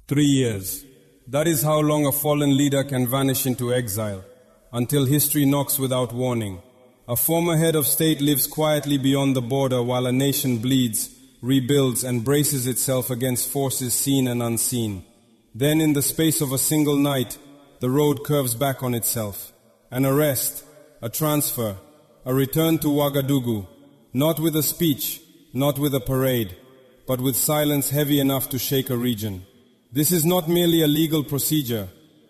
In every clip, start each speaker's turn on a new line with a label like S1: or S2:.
S1: 3 years. That is how long a fallen leader can vanish into exile, until history knocks without warning. A former head of state lives quietly beyond the border while a nation bleeds, rebuilds and braces itself against forces seen and unseen. Then in the space of a single night, the road curves back on itself. An arrest, a transfer, a return to Ouagadougou, not with a speech, not with a parade, but with silence heavy enough to shake a region. This is not merely a legal procedure.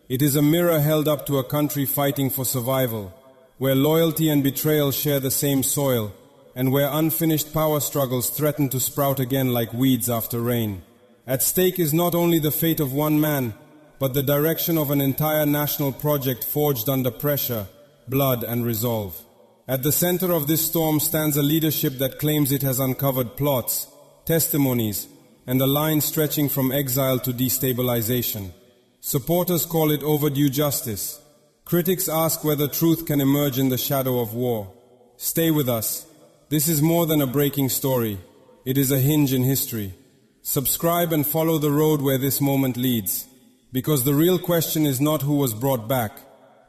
S1: It is a mirror held up to a country fighting for survival, where loyalty and betrayal share the same soil, and where unfinished power struggles threaten to sprout again like weeds after rain. At stake is not only the fate of one man, but the direction of an entire national project forged under pressure, blood and resolve. At the center of this storm stands a leadership that claims it has uncovered plots, testimonies, and a line stretching from exile to destabilization. Supporters call it overdue justice. Critics ask whether truth can emerge in the shadow of war. Stay with us. This is more than a breaking story. It is a hinge in history. Subscribe and follow the road where this moment leads. Because the real question is not who was brought back.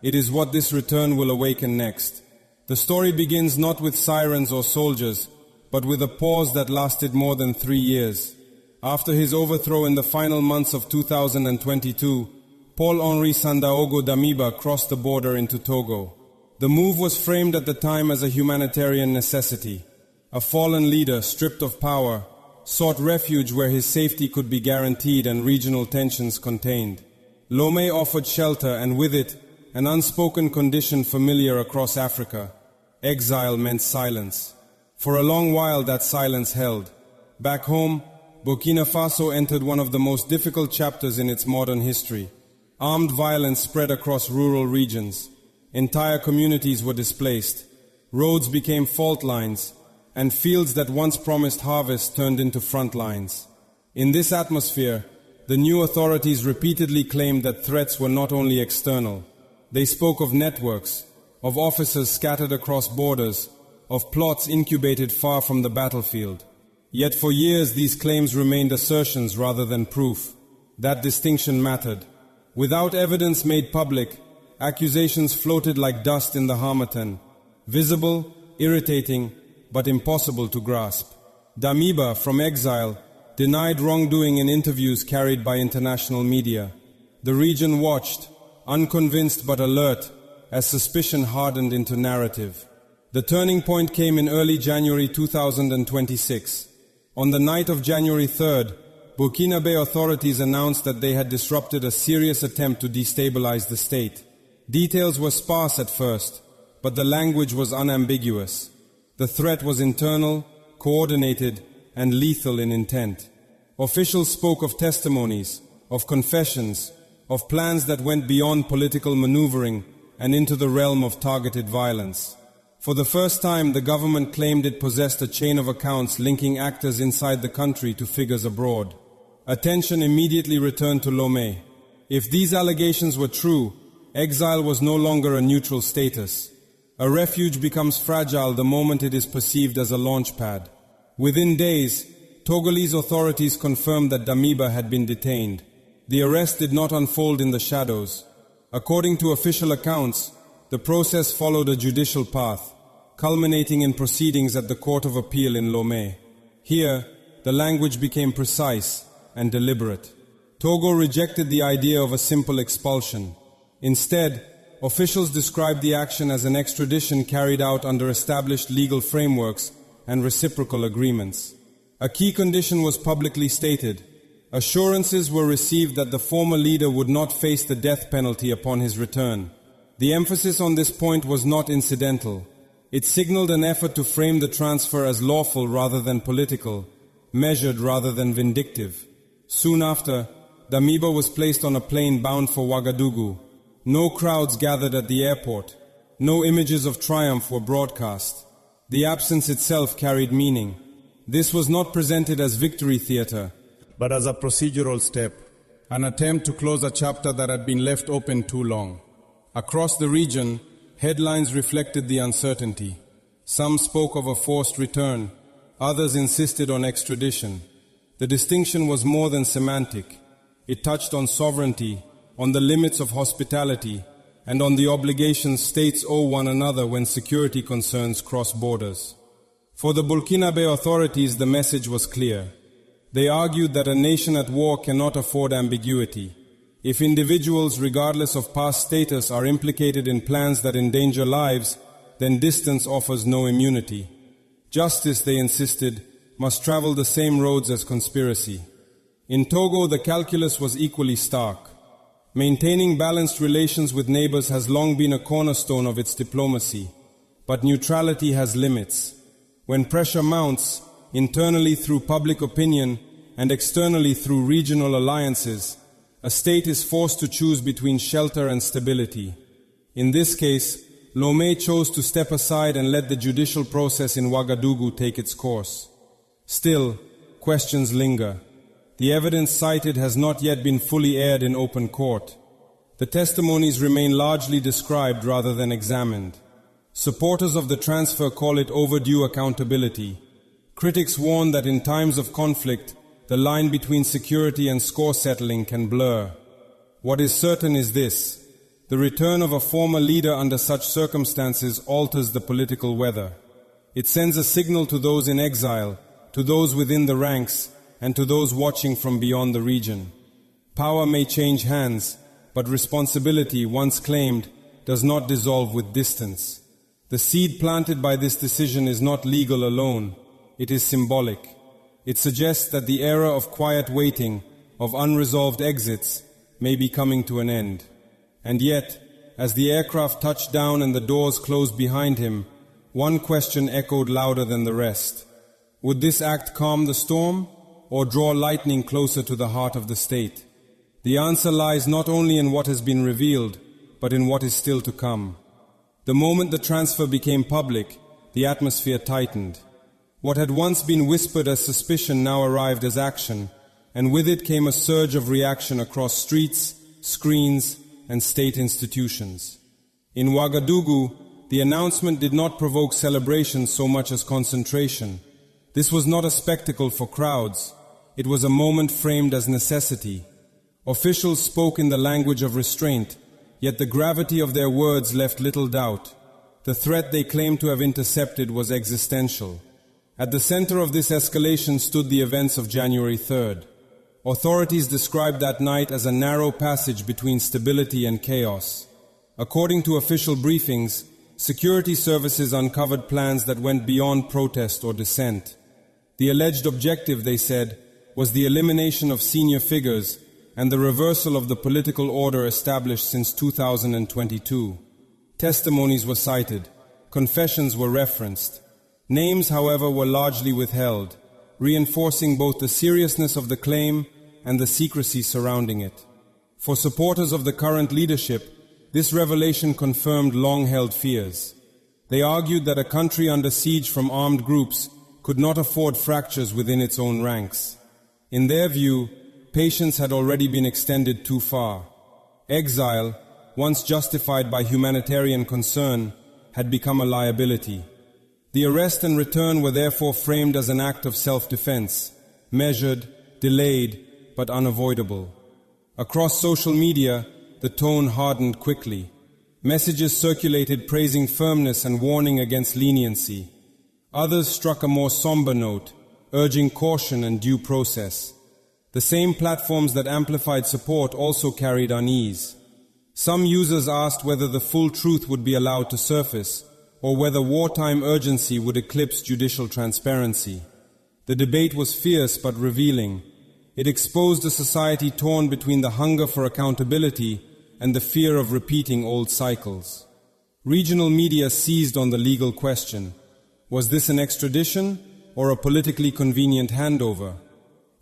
S1: It is what this return will awaken next. The story begins not with sirens or soldiers, but with a pause that lasted more than 3 years. After his overthrow in the final months of 2022, Paul-Henri Sandaogo Damiba crossed the border into Togo. The move was framed at the time as a humanitarian necessity. A fallen leader, stripped of power, sought refuge where his safety could be guaranteed and regional tensions contained. Lomé offered shelter and with it, an unspoken condition familiar across Africa. Exile meant silence. For a long while that silence held. Back home, Burkina Faso entered one of the most difficult chapters in its modern history. Armed violence spread across rural regions. Entire communities were displaced. Roads became fault lines, and fields that once promised harvest turned into front lines. In this atmosphere, the new authorities repeatedly claimed that threats were not only external. They spoke of networks, of officers scattered across borders, of plots incubated far from the battlefield. Yet for years these claims remained assertions rather than proof. That distinction mattered. Without evidence made public, accusations floated like dust in the harmattan, visible, irritating, but impossible to grasp. Damiba, from exile, denied wrongdoing in interviews carried by international media. The region watched, unconvinced but alert, as suspicion hardened into narrative. The turning point came in early January 2026. On the night of January 3rd, Burkina authorities announced that they had disrupted a serious attempt to destabilize the state. Details were sparse at first, but the language was unambiguous. The threat was internal, coordinated, and lethal in intent. Officials spoke of testimonies, of confessions, of plans that went beyond political maneuvering and into the realm of targeted violence. For the first time, the government claimed it possessed a chain of accounts linking actors inside the country to figures abroad. Attention immediately returned to Lomé. If these allegations were true, exile was no longer a neutral status. A refuge becomes fragile the moment it is perceived as a launch pad. Within days, Togolese authorities confirmed that Damiba had been detained. The arrest did not unfold in the shadows. According to official accounts, the process followed a judicial path, culminating in proceedings at the Court of Appeal in Lomé. Here, the language became precise and deliberate. Togo rejected the idea of a simple expulsion. Instead, officials described the action as an extradition carried out under established legal frameworks and reciprocal agreements. A key condition was publicly stated. Assurances were received that the former leader would not face the death penalty upon his return. The emphasis on this point was not incidental. It signaled an effort to frame the transfer as lawful rather than political, measured rather than vindictive. Soon after, Damiba was placed on a plane bound for Ouagadougou. No crowds gathered at the airport. No images of triumph were broadcast. The absence itself carried meaning. This was not presented as victory theater, but as a procedural step, an attempt to close a chapter that had been left open too long. Across the region, headlines reflected the uncertainty. Some spoke of a forced return, others insisted on extradition. The distinction was more than semantic. It touched on sovereignty, on the limits of hospitality, and on the obligations states owe one another when security concerns cross borders. For the Burkinabe authorities, the message was clear. They argued that a nation at war cannot afford ambiguity. If individuals, regardless of past status, are implicated in plans that endanger lives, then distance offers no immunity. Justice, they insisted, must travel the same roads as conspiracy. In Togo, the calculus was equally stark. Maintaining balanced relations with neighbors has long been a cornerstone of its diplomacy, but neutrality has limits. When pressure mounts, internally through public opinion and externally through regional alliances, a state is forced to choose between shelter and stability. In this case, Lomé chose to step aside and let the judicial process in Ouagadougou take its course. Still, questions linger. The evidence cited has not yet been fully aired in open court. The testimonies remain largely described rather than examined. Supporters of the transfer call it overdue accountability. Critics warn that in times of conflict, the line between security and score settling can blur. What is certain is this: the return of a former leader under such circumstances alters the political weather. It sends a signal to those in exile, to those within the ranks, and to those watching from beyond the region. Power may change hands, but responsibility, once claimed, does not dissolve with distance. The seed planted by this decision is not legal alone, it is symbolic. It suggests that the era of quiet waiting, of unresolved exits, may be coming to an end. And yet, as the aircraft touched down and the doors closed behind him, one question echoed louder than the rest. Would this act calm the storm, or draw lightning closer to the heart of the state? The answer lies not only in what has been revealed, but in what is still to come. The moment the transfer became public, the atmosphere tightened. What had once been whispered as suspicion now arrived as action, and with it came a surge of reaction across streets, screens, and state institutions. In Ouagadougou, the announcement did not provoke celebration so much as concentration. This was not a spectacle for crowds. It was a moment framed as necessity. Officials spoke in the language of restraint, yet the gravity of their words left little doubt. The threat they claimed to have intercepted was existential. At the center of this escalation stood the events of January 3rd. Authorities described that night as a narrow passage between stability and chaos. According to official briefings, security services uncovered plans that went beyond protest or dissent. The alleged objective, they said, was the elimination of senior figures and the reversal of the political order established since 2022. Testimonies were cited. Confessions were referenced. Names, however, were largely withheld, reinforcing both the seriousness of the claim and the secrecy surrounding it. For supporters of the current leadership, this revelation confirmed long-held fears. They argued that a country under siege from armed groups could not afford fractures within its own ranks. In their view, patience had already been extended too far. Exile, once justified by humanitarian concern, had become a liability. The arrest and return were therefore framed as an act of self-defense, measured, delayed, but unavoidable. Across social media, the tone hardened quickly. Messages circulated praising firmness and warning against leniency. Others struck a more somber note, urging caution and due process. The same platforms that amplified support also carried unease. Some users asked whether the full truth would be allowed to surface, or whether wartime urgency would eclipse judicial transparency. The debate was fierce but revealing. It exposed a society torn between the hunger for accountability and the fear of repeating old cycles. Regional media seized on the legal question. Was this an extradition or a politically convenient handover?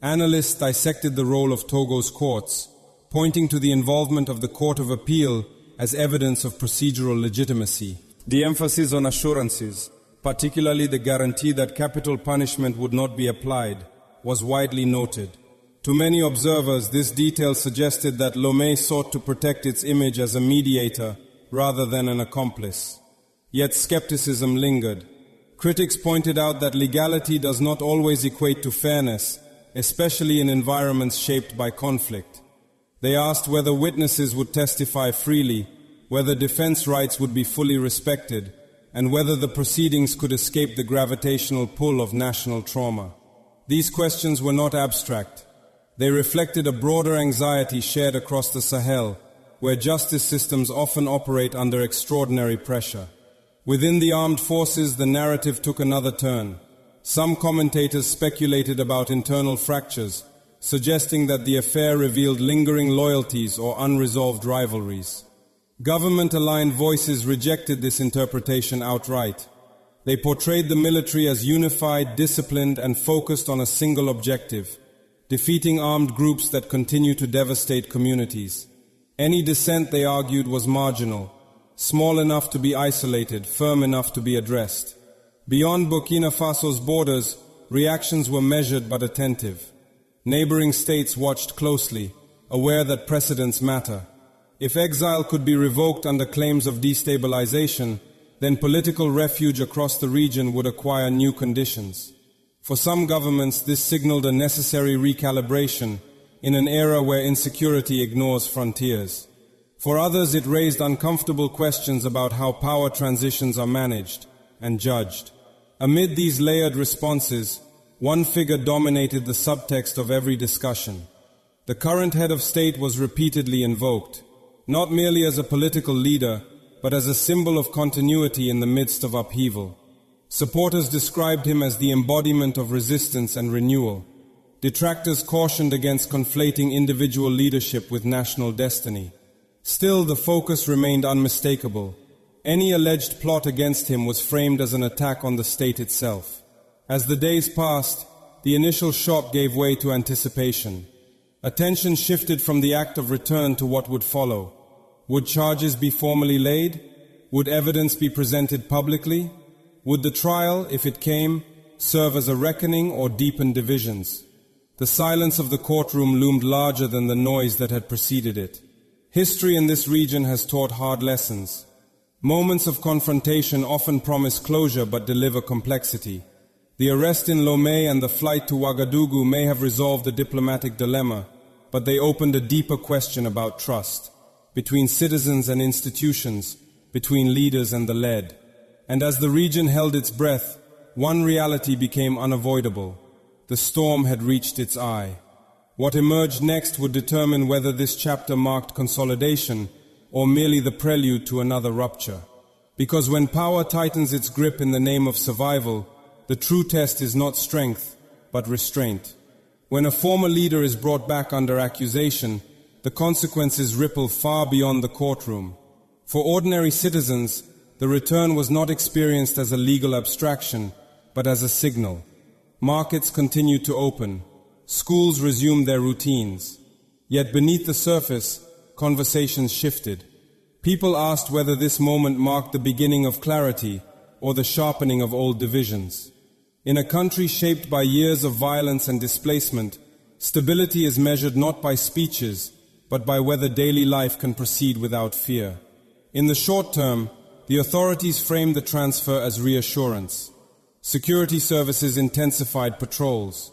S1: Analysts dissected the role of Togo's courts, pointing to the involvement of the Court of Appeal as evidence of procedural legitimacy. The emphasis on assurances, particularly the guarantee that capital punishment would not be applied, was widely noted. To many observers, this detail suggested that Lomé sought to protect its image as a mediator rather than an accomplice. Yet skepticism lingered. Critics pointed out that legality does not always equate to fairness, especially in environments shaped by conflict. They asked whether witnesses would testify freely, whether defense rights would be fully respected, and whether the proceedings could escape the gravitational pull of national trauma. These questions were not abstract. They reflected a broader anxiety shared across the Sahel, where justice systems often operate under extraordinary pressure. Within the armed forces, the narrative took another turn. Some commentators speculated about internal fractures, suggesting that the affair revealed lingering loyalties or unresolved rivalries. Government-aligned voices rejected this interpretation outright. They portrayed the military as unified, disciplined, and focused on a single objective: defeating armed groups that continue to devastate communities. Any dissent, they argued, was marginal, small enough to be isolated, firm enough to be addressed. Beyond Burkina Faso's borders, reactions were measured but attentive. Neighboring states watched closely, aware that precedents matter. If exile could be revoked under claims of destabilization, then political refuge across the region would acquire new conditions. For some governments, this signaled a necessary recalibration in an era where insecurity ignores frontiers. For others, it raised uncomfortable questions about how power transitions are managed and judged. Amid these layered responses, one figure dominated the subtext of every discussion. The current head of state was repeatedly invoked, not merely as a political leader, but as a symbol of continuity in the midst of upheaval. Supporters described him as the embodiment of resistance and renewal. Detractors cautioned against conflating individual leadership with national destiny. Still, the focus remained unmistakable. Any alleged plot against him was framed as an attack on the state itself. As the days passed, the initial shock gave way to anticipation. Attention shifted from the act of return to what would follow. Would charges be formally laid? Would evidence be presented publicly? Would the trial, if it came, serve as a reckoning or deepen divisions? The silence of the courtroom loomed larger than the noise that had preceded it. History in this region has taught hard lessons. Moments of confrontation often promise closure but deliver complexity. The arrest in Lomé and the flight to Ouagadougou may have resolved a diplomatic dilemma, but they opened a deeper question about trust, between citizens and institutions, between leaders and the led. And as the region held its breath, one reality became unavoidable. The storm had reached its eye. What emerged next would determine whether this chapter marked consolidation or merely the prelude to another rupture. Because when power tightens its grip in the name of survival, the true test is not strength, but restraint. When a former leader is brought back under accusation, the consequences ripple far beyond the courtroom. For ordinary citizens, the return was not experienced as a legal abstraction, but as a signal. Markets continued to open. Schools resumed their routines. Yet beneath the surface, conversations shifted. People asked whether this moment marked the beginning of clarity or the sharpening of old divisions. In a country shaped by years of violence and displacement, stability is measured not by speeches, but by whether daily life can proceed without fear. In the short term, the authorities framed the transfer as reassurance. Security services intensified patrols.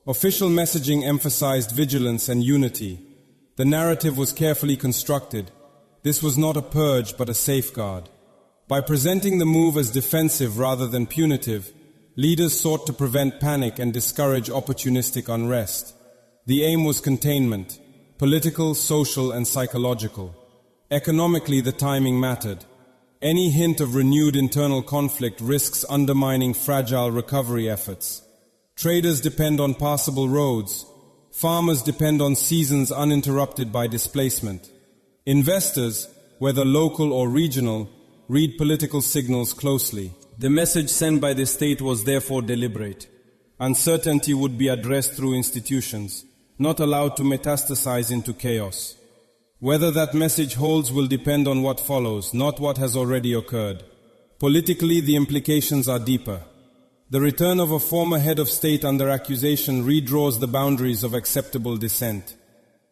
S1: Official messaging emphasized vigilance and unity. The narrative was carefully constructed. This was not a purge, but a safeguard. By presenting the move as defensive rather than punitive, leaders sought to prevent panic and discourage opportunistic unrest. The aim was containment, political, social, and psychological. Economically, the timing mattered. Any hint of renewed internal conflict risks undermining fragile recovery efforts. Traders depend on passable roads. Farmers depend on seasons uninterrupted by displacement. Investors, whether local or regional, read political signals closely. The message sent by the state was therefore deliberate. Uncertainty would be addressed through institutions, not allowed to metastasize into chaos. Whether that message holds will depend on what follows, not what has already occurred. Politically, the implications are deeper. The return of a former head of state under accusation redraws the boundaries of acceptable dissent.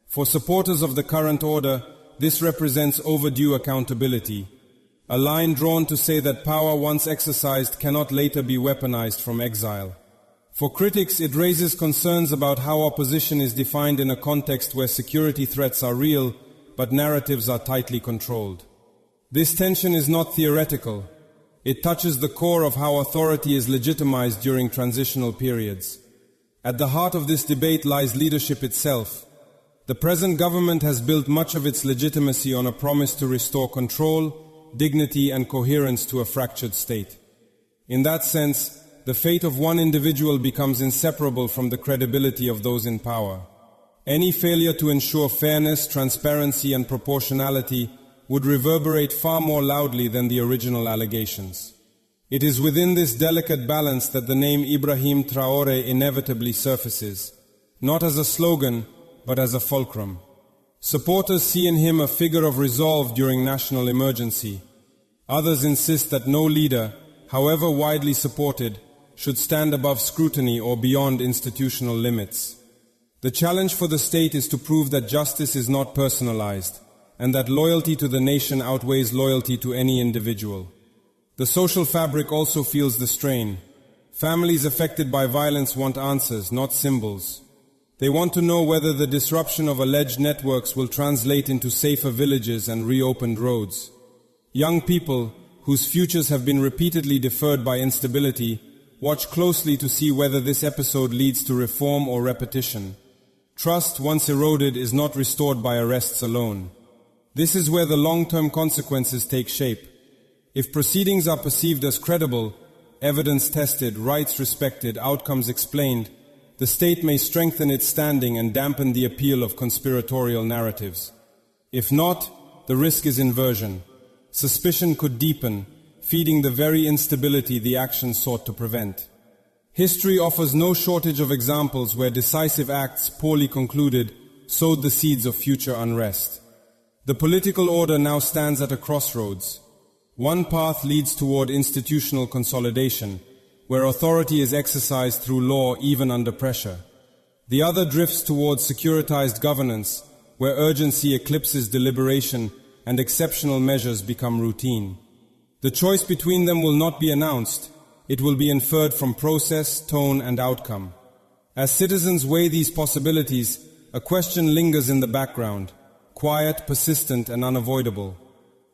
S1: For supporters of the current order, this represents overdue accountability, a line drawn to say that power once exercised cannot later be weaponized from exile. For critics, it raises concerns about how opposition is defined in a context where security threats are real, but narratives are tightly controlled. This tension is not theoretical. It touches the core of how authority is legitimized during transitional periods. At the heart of this debate lies leadership itself. The present government has built much of its legitimacy on a promise to restore control, dignity, and coherence to a fractured state. In that sense, the fate of one individual becomes inseparable from the credibility of those in power. Any failure to ensure fairness, transparency, and proportionality would reverberate far more loudly than the original allegations. It is within this delicate balance that the name Ibrahim Traoré inevitably surfaces, not as a slogan, but as a fulcrum. Supporters see in him a figure of resolve during national emergency. Others insist that no leader, however widely supported, should stand above scrutiny or beyond institutional limits. The challenge for the state is to prove that justice is not personalized, and that loyalty to the nation outweighs loyalty to any individual. The social fabric also feels the strain. Families affected by violence want answers, not symbols. They want to know whether the disruption of alleged networks will translate into safer villages and reopened roads. Young people, whose futures have been repeatedly deferred by instability, watch closely to see whether this episode leads to reform or repetition. Trust, once eroded, is not restored by arrests alone. This is where the long-term consequences take shape. If proceedings are perceived as credible, evidence tested, rights respected, outcomes explained, the state may strengthen its standing and dampen the appeal of conspiratorial narratives. If not, the risk is inversion. Suspicion could deepen, feeding the very instability the action sought to prevent. History offers no shortage of examples where decisive acts, poorly concluded, sowed the seeds of future unrest. The political order now stands at a crossroads. One path leads toward institutional consolidation, where authority is exercised through law even under pressure. The other drifts towards securitized governance, where urgency eclipses deliberation and exceptional measures become routine. The choice between them will not be announced. It will be inferred from process, tone, and outcome. As citizens weigh these possibilities, a question lingers in the background, quiet, persistent, and unavoidable.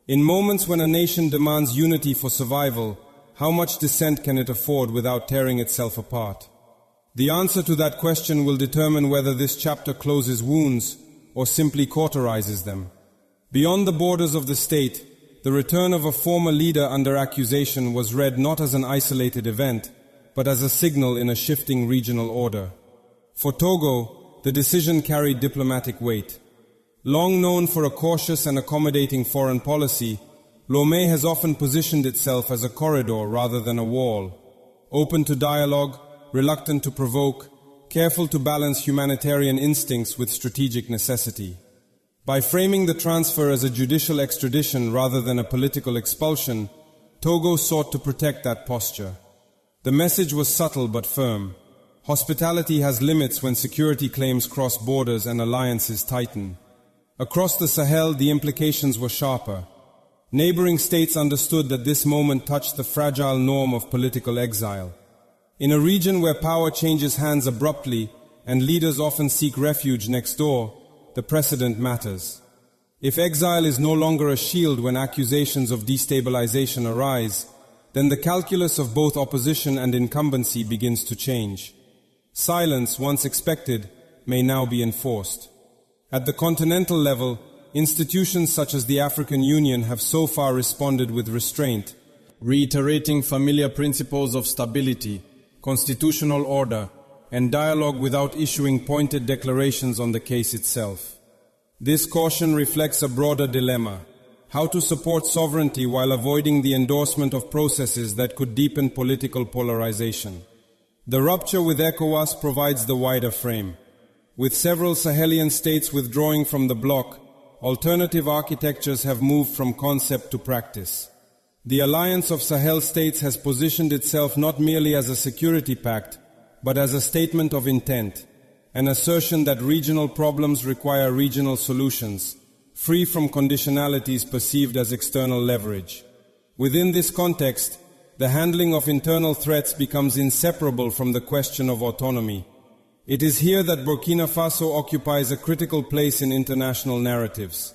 S1: In moments when a nation demands unity for survival, how much dissent can it afford without tearing itself apart? The answer to that question will determine whether this chapter closes wounds or simply cauterizes them. Beyond the borders of the state, the return of a former leader under accusation was read not as an isolated event, but as a signal in a shifting regional order. For Togo, the decision carried diplomatic weight. Long known for a cautious and accommodating foreign policy, Lomé has often positioned itself as a corridor rather than a wall, open to dialogue, reluctant to provoke, careful to balance humanitarian instincts with strategic necessity. By framing the transfer as a judicial extradition rather than a political expulsion, Togo sought to protect that posture. The message was subtle but firm. Hospitality has limits when security claims cross borders and alliances tighten. Across the Sahel, the implications were sharper. Neighboring states understood that this moment touched the fragile norm of political exile. In a region where power changes hands abruptly and leaders often seek refuge next door, the precedent matters. If exile is no longer a shield when accusations of destabilization arise, then the calculus of both opposition and incumbency begins to change. Silence, once expected, may now be enforced. At the continental level, institutions such as the African Union have so far responded with restraint, reiterating familiar principles of stability, constitutional order, and dialogue without issuing pointed declarations on the case itself. This caution reflects a broader dilemma: how to support sovereignty while avoiding the endorsement of processes that could deepen political polarization. The rupture with ECOWAS provides the wider frame. With several Sahelian states withdrawing from the bloc, alternative architectures have moved from concept to practice. The alliance of Sahel states has positioned itself not merely as a security pact, but as a statement of intent, an assertion that regional problems require regional solutions, free from conditionalities perceived as external leverage. Within this context, the handling of internal threats becomes inseparable from the question of autonomy. It is here that Burkina Faso occupies a critical place in international narratives.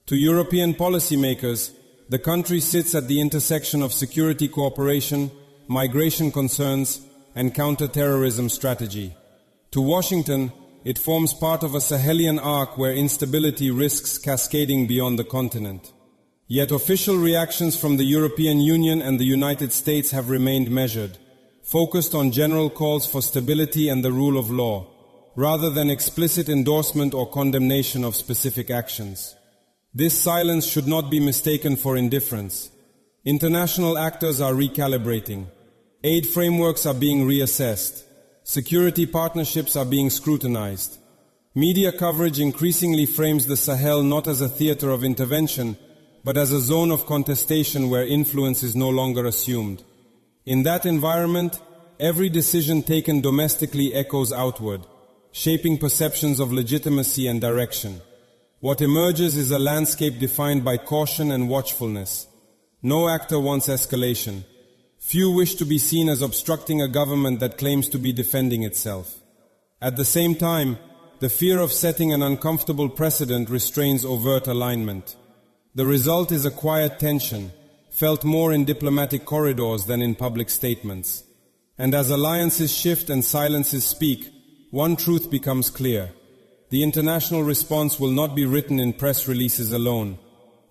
S1: To European policymakers, the country sits at the intersection of security cooperation, migration concerns, and counter-terrorism strategy. To Washington, it forms part of a Sahelian arc where instability risks cascading beyond the continent. Yet official reactions from the European Union and the United States have remained measured, focused on general calls for stability and the rule of law, rather than explicit endorsement or condemnation of specific actions. This silence should not be mistaken for indifference. International actors are recalibrating. Aid frameworks are being reassessed. Security partnerships are being scrutinized. Media coverage increasingly frames the Sahel not as a theater of intervention, but as a zone of contestation where influence is no longer assumed. In that environment, every decision taken domestically echoes outward, shaping perceptions of legitimacy and direction. What emerges is a landscape defined by caution and watchfulness. No actor wants escalation. Few wish to be seen as obstructing a government that claims to be defending itself. At the same time, the fear of setting an uncomfortable precedent restrains overt alignment. The result is a quiet tension, felt more in diplomatic corridors than in public statements. And as alliances shift and silences speak, one truth becomes clear. The international response will not be written in press releases alone.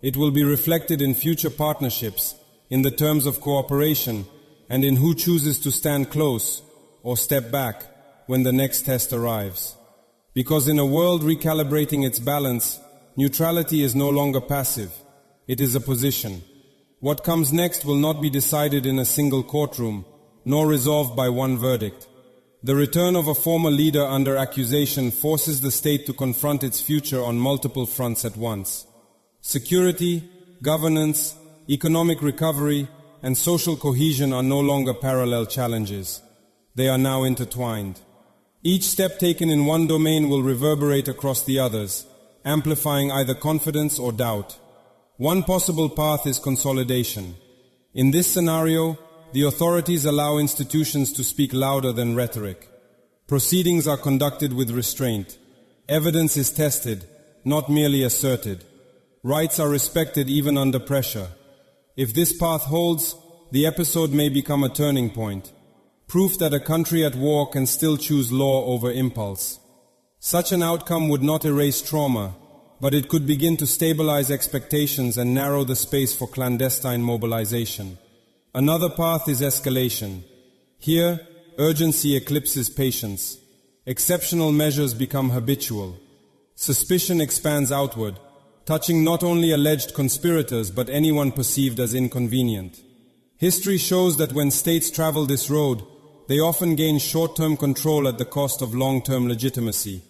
S1: It will be reflected in future partnerships, in the terms of cooperation, and in who chooses to stand close or step back when the next test arrives. Because in a world recalibrating its balance, neutrality is no longer passive. It is a position. What comes next will not be decided in a single courtroom, nor resolved by one verdict. The return of a former leader under accusation forces the state to confront its future on multiple fronts at once. Security, governance, economic recovery, and social cohesion are no longer parallel challenges. They are now intertwined. Each step taken in one domain will reverberate across the others, amplifying either confidence or doubt. One possible path is consolidation. In this scenario, the authorities allow institutions to speak louder than rhetoric. Proceedings are conducted with restraint. Evidence is tested, not merely asserted. Rights are respected even under pressure. If this path holds, the episode may become a turning point, proof that a country at war can still choose law over impulse. Such an outcome would not erase trauma, but it could begin to stabilize expectations and narrow the space for clandestine mobilization. Another path is escalation. Here, urgency eclipses patience. Exceptional measures become habitual. Suspicion expands outward, touching not only alleged conspirators but anyone perceived as inconvenient. History shows that when states travel this road, they often gain short-term control at the cost of long-term legitimacy.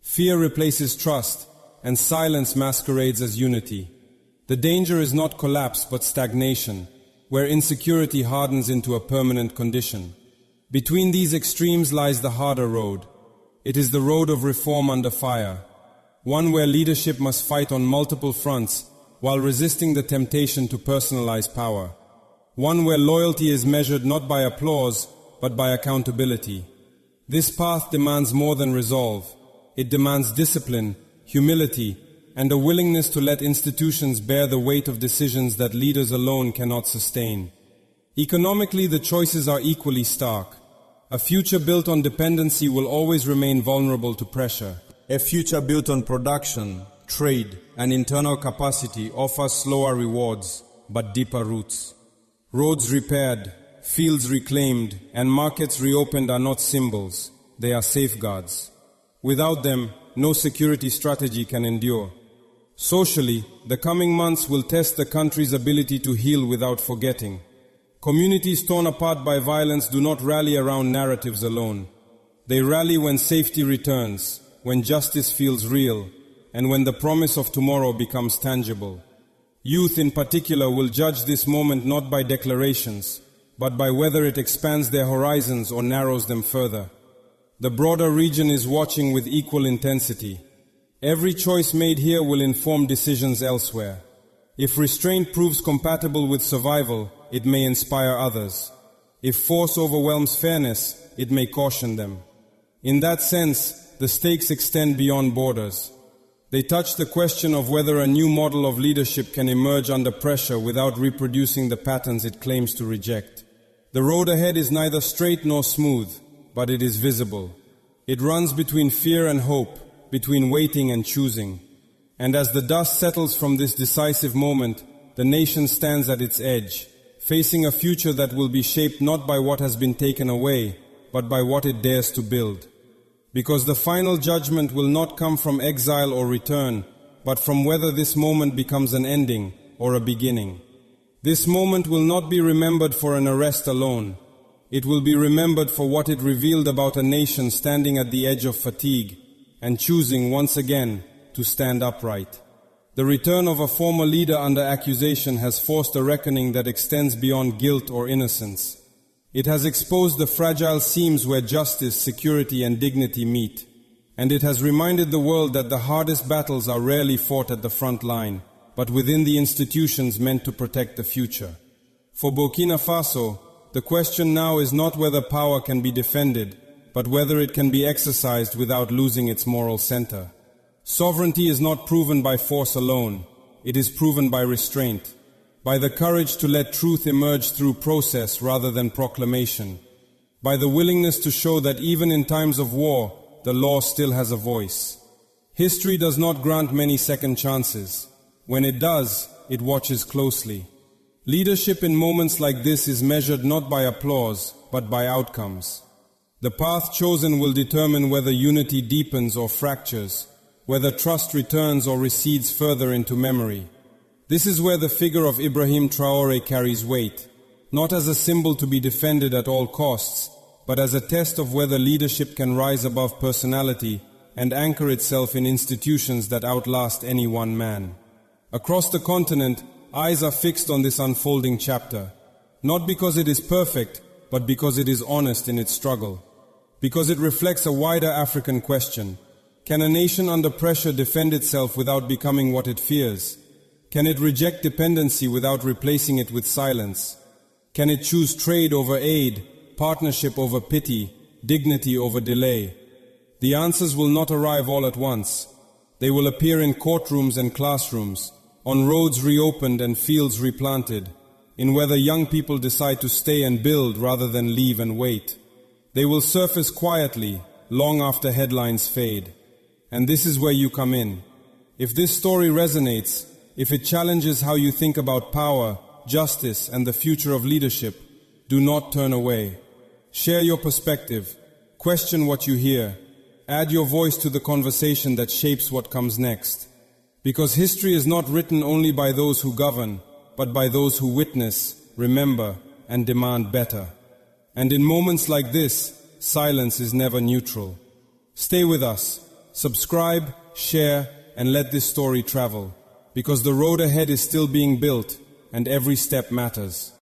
S1: Fear replaces trust, and silence masquerades as unity. The danger is not collapse but stagnation, where insecurity hardens into a permanent condition. Between these extremes lies the harder road. It is the road of reform under fire, one where leadership must fight on multiple fronts while resisting the temptation to personalize power. One where loyalty is measured not by applause, but by accountability. This path demands more than resolve. It demands discipline, humility, and a willingness to let institutions bear the weight of decisions that leaders alone cannot sustain. Economically, the choices are equally stark. A future built on dependency will always remain vulnerable to pressure. A future built on production, trade, and internal capacity offers slower rewards, but deeper roots. Roads repaired, fields reclaimed, and markets reopened are not symbols, they are safeguards. Without them, no security strategy can endure. Socially, the coming months will test the country's ability to heal without forgetting. Communities torn apart by violence do not rally around narratives alone. They rally when safety returns, when justice feels real, and when the promise of tomorrow becomes tangible. Youth in particular will judge this moment not by declarations, but by whether it expands their horizons or narrows them further. The broader region is watching with equal intensity. Every choice made here will inform decisions elsewhere. If restraint proves compatible with survival, it may inspire others. If force overwhelms fairness, it may caution them. In that sense, the stakes extend beyond borders. They touch the question of whether a new model of leadership can emerge under pressure without reproducing the patterns it claims to reject. The road ahead is neither straight nor smooth, but it is visible. It runs between fear and hope, between waiting and choosing. And as the dust settles from this decisive moment, the nation stands at its edge, facing a future that will be shaped not by what has been taken away, but by what it dares to build. Because the final judgment will not come from exile or return, but from whether this moment becomes an ending or a beginning. This moment will not be remembered for an arrest alone. It will be remembered for what it revealed about a nation standing at the edge of fatigue and choosing once again to stand upright. The return of a former leader under accusation has forced a reckoning that extends beyond guilt or innocence. It has exposed the fragile seams where justice, security, and dignity meet. And it has reminded the world that the hardest battles are rarely fought at the front line, but within the institutions meant to protect the future. For Burkina Faso, the question now is not whether power can be defended, but whether it can be exercised without losing its moral center. Sovereignty is not proven by force alone. It is proven by restraint, by the courage to let truth emerge through process rather than proclamation, by the willingness to show that even in times of war, the law still has a voice. History does not grant many second chances. When it does, it watches closely. Leadership in moments like this is measured not by applause, but by outcomes. The path chosen will determine whether unity deepens or fractures, whether trust returns or recedes further into memory. This is where the figure of Ibrahim Traoré carries weight, not as a symbol to be defended at all costs, but as a test of whether leadership can rise above personality and anchor itself in institutions that outlast any one man. Across the continent, eyes are fixed on this unfolding chapter, not because it is perfect, but because it is honest in its struggle, because it reflects a wider African question. Can a nation under pressure defend itself without becoming what it fears? Can it reject dependency without replacing it with silence? Can it choose trade over aid, partnership over pity, dignity over delay? The answers will not arrive all at once. They will appear in courtrooms and classrooms, on roads reopened and fields replanted, in whether young people decide to stay and build rather than leave and wait. They will surface quietly, long after headlines fade. And this is where you come in. If this story resonates, if it challenges how you think about power, justice, and the future of leadership, do not turn away. Share your perspective. Question what you hear. Add your voice to the conversation that shapes what comes next. Because history is not written only by those who govern, but by those who witness, remember, and demand better. And in moments like this, silence is never neutral. Stay with us. Subscribe, share, and let this story travel. Because the road ahead is still being built, and every step matters.